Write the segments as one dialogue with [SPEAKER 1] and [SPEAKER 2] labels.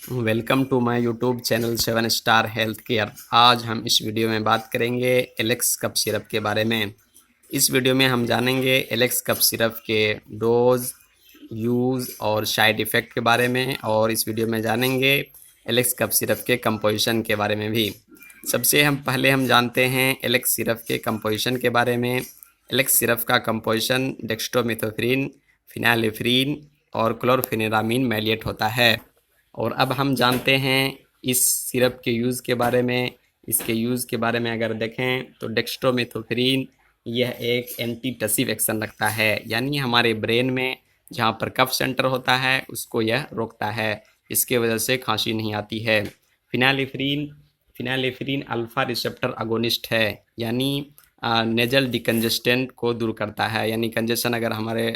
[SPEAKER 1] Welcome to my YouTube channel 7 star health care. आज हम इस वीडियो में बात करेंगे एलेक्स कफ सिरप के बारे में। इस वीडियो में हम जानेंगे एलेक्स कफ सिरप के डोज, यूज़ और साइड इफ़ेक्ट के बारे में, और इस वीडियो में जानेंगे एलेक्स कफ सिरप के कंपोजिशन के बारे में भी। सबसे पहले हम जानते हैं एलेक्स सिरप के कंपोजिशन के बारे में। एलेक्स सिरप का कंपोजिशन डेक्स्ट्रोमेथोफेरिन, फिनाइलेफ्रीन और क्लोरफेनिरामीन मैलिएट होता है। और अब हम जानते हैं इस सिरप के यूज़ के बारे में। इसके यूज़ के बारे में अगर देखें तो डेक्स्ट्रोमेथोफेरिन यह एक एंटी टसिव एक्शन रखता है, यानी हमारे ब्रेन में जहाँ पर कफ सेंटर होता है उसको यह रोकता है। इसके वजह से खांसी नहीं आती है। फिनाइलेफ्रीन फिनाइलेफ्रीन अल्फा रिसेप्टर अगोनिस्ट है, यानी नेजल डिकंजेस्टेंट को दूर करता है, यानी कंजेशन अगर हमारे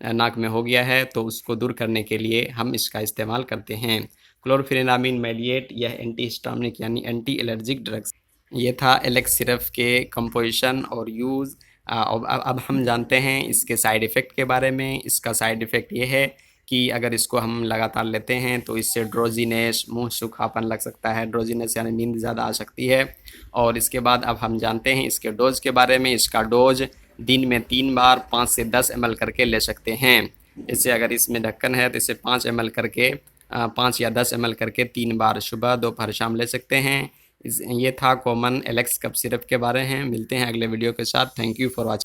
[SPEAKER 1] नाक में हो गया है तो उसको दूर करने के लिए हम इसका इस्तेमाल करते हैं। क्लोरफेनिरामीन मैलिएट यह एंटी हिस्टामिनिक यानी एंटी एलर्जिक ड्रग्स। ये था एलेक्स सिरप के कंपोजिशन और यूज़। अब हम जानते हैं इसके साइड इफ़ेक्ट के बारे में। इसका साइड इफ़ेक्ट ये है कि अगर इसको हम लगातार लेते हैं तो इससे ड्रोजीनेस, मुंह सूखापन लग सकता है। ड्रोजीनेस यानी नींद ज़्यादा आ सकती है। और इसके बाद अब हम जानते हैं इसके डोज के बारे में। इसका डोज दिन में 3 बार 5 से 10 ml करके ले सकते हैं। जैसे अगर इसमें ढक्कन है तो इसे 5 ml करके 5 या 10 ml करके 3 बार सुबह, दोपहर, शाम ले सकते हैं। ये था कॉमन एलेक्स कफ सिरप के बारे में। मिलते हैं अगले वीडियो के साथ। Thank you for watching.